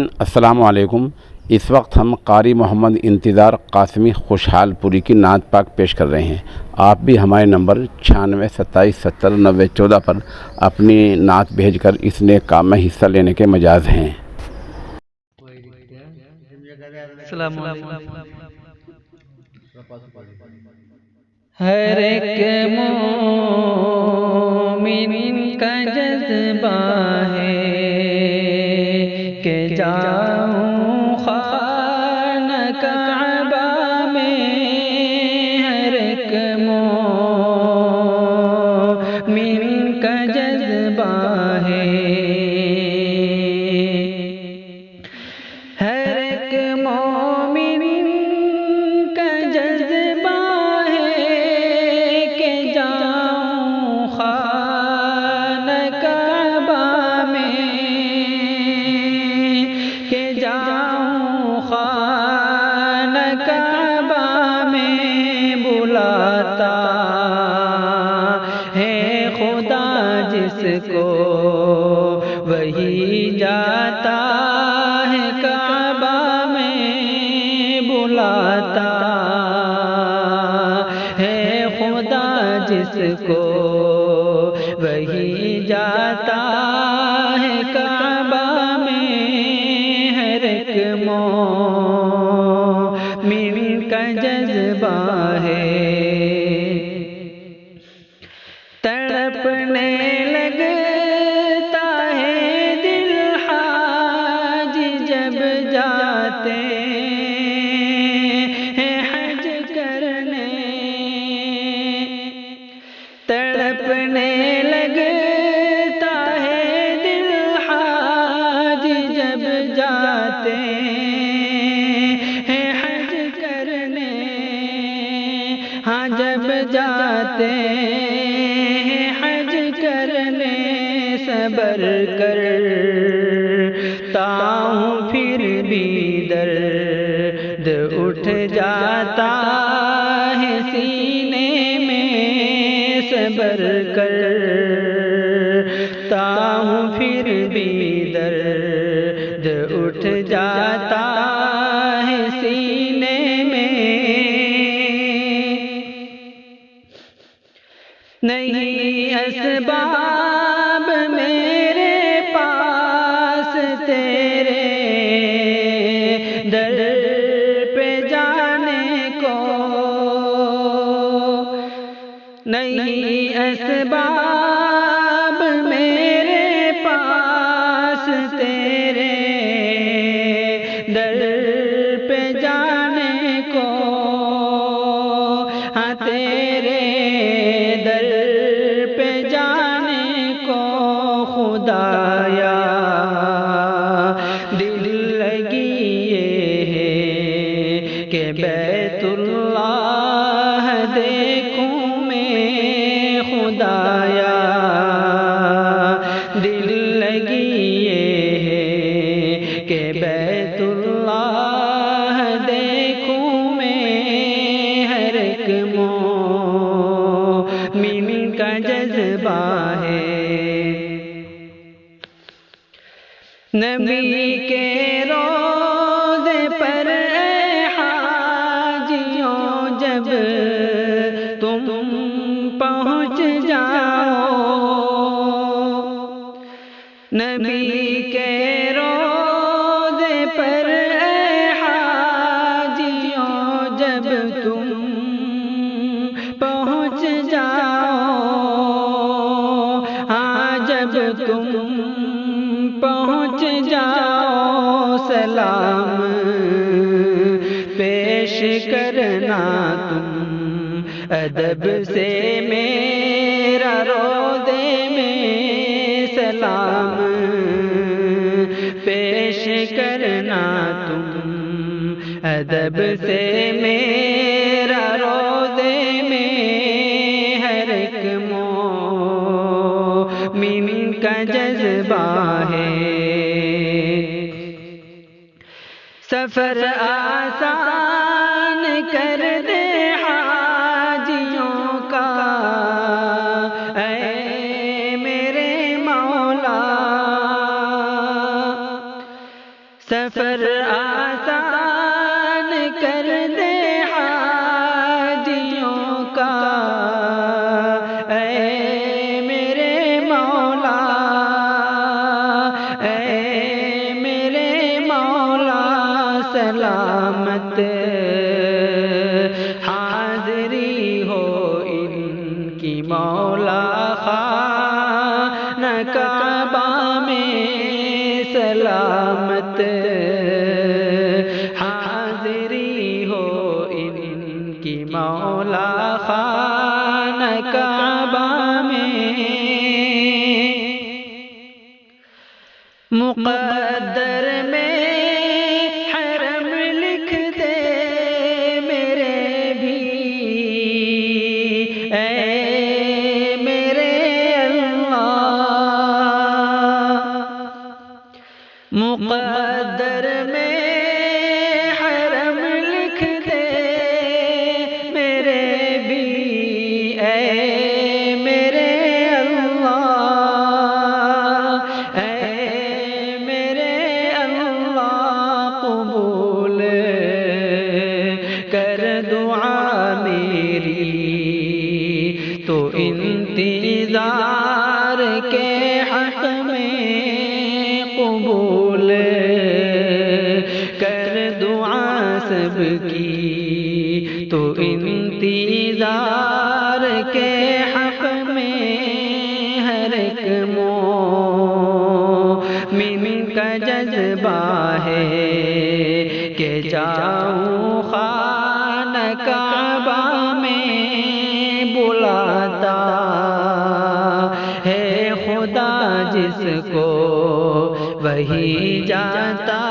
سامعین السلام علیکم۔ اس وقت ہم قاری محمد انتظار قاسمی خوشحال پوری کی نعت پاک پیش کر رہے ہیں۔ آپ بھی ہمارے نمبر 9627709014 پر اپنی نعت بھیج کر اس نیک کام میں حصہ لینے کے مجاز ہیں۔ السلام علیکم۔ ہر ایک مومن کا جذبہ ہے کہ جاؤں خانہ کعبہ میں، ہر ایک مومن کا جذبہ ہے، ہر ایک مومن کا جذبہ ہے کہ جاؤں خانہ کعبہ میں، کہ جاؤں خانہ کعبہ میں، بلاتا ہے خدا جس کو وہی جاتا ہے کعبہ میں، بلاتا ہے خدا جس کو وہی جاتا ہے کعبہ میں، ہر ایک مومن کا جذبہ ہے۔ تڑپنے لگتا ہے دل حاج جب جاتے ہیں حج کرنے، تڑپنے لگتا ہے دل حاج جب جاتے ہیں حج کرنے، ہاں جب جاتے ہیں حج کرنے، صبر کرتا ہوں پھر بھی درد اٹھ جاتا ہے سینے میں، صبر کرتا ہوں پھر بھی درد اٹھ جاتا ہے سینے میں، نہیں اسباب میرے پاس تیرے در پہ جانے کو، نہیں اسباب میرے پاس تیرے در پہ جانے کو، ہاں تیرے در پہ جانے کو، خدایا دل لگی یہ ہے کہ بیت اللہ دیکھوں میں، خدایا دل لگی یہ ہے کہ بیت اللہ دیکھوں میں، ہر ایک مومن کا جذبہ ہے۔ نبی کے روضے پر اے حاجیوں جب تم پہنچ جاؤ، نبی کے روضے پر اے حاجیوں جب تم پہنچ جاؤ، ہاں جب تم پہنچ جاؤ، سلام پیش کرنا تم ادب سے میرا روضے میں، سلام پیش کرنا تم ادب سے میرا روضے میں، ہر ایک مومن کا جذبہ ہے۔ سفر آسان کر دے حاجیوں کا اے میرے مولا، سفر آسان کر دے حاجیوں کا، اے میرے مولا، اے میرے مولا، سلامت حاضری ہو ان کی مولا، خانہ کعبہ میں سلامت حاضری ہو ان کی مولا، خانہ کعبہ میں مقدر میں حرم لکھ دے میرے بھی، اے میرے اللہ، مقدر میں حرم لکھ دے میرے بھی، اے میرے اللہ، اے میرے اللہ، قبول کر دعا میری، تو انتظار کے حق میں قبول کر دعا سب کی، تو انتظار کے حق میں ہر ایک مومن کا جذبہ ہے کہ جاؤں خانہ کعبہ میں، بلاتا ہے خدا جس کو وہی جاتا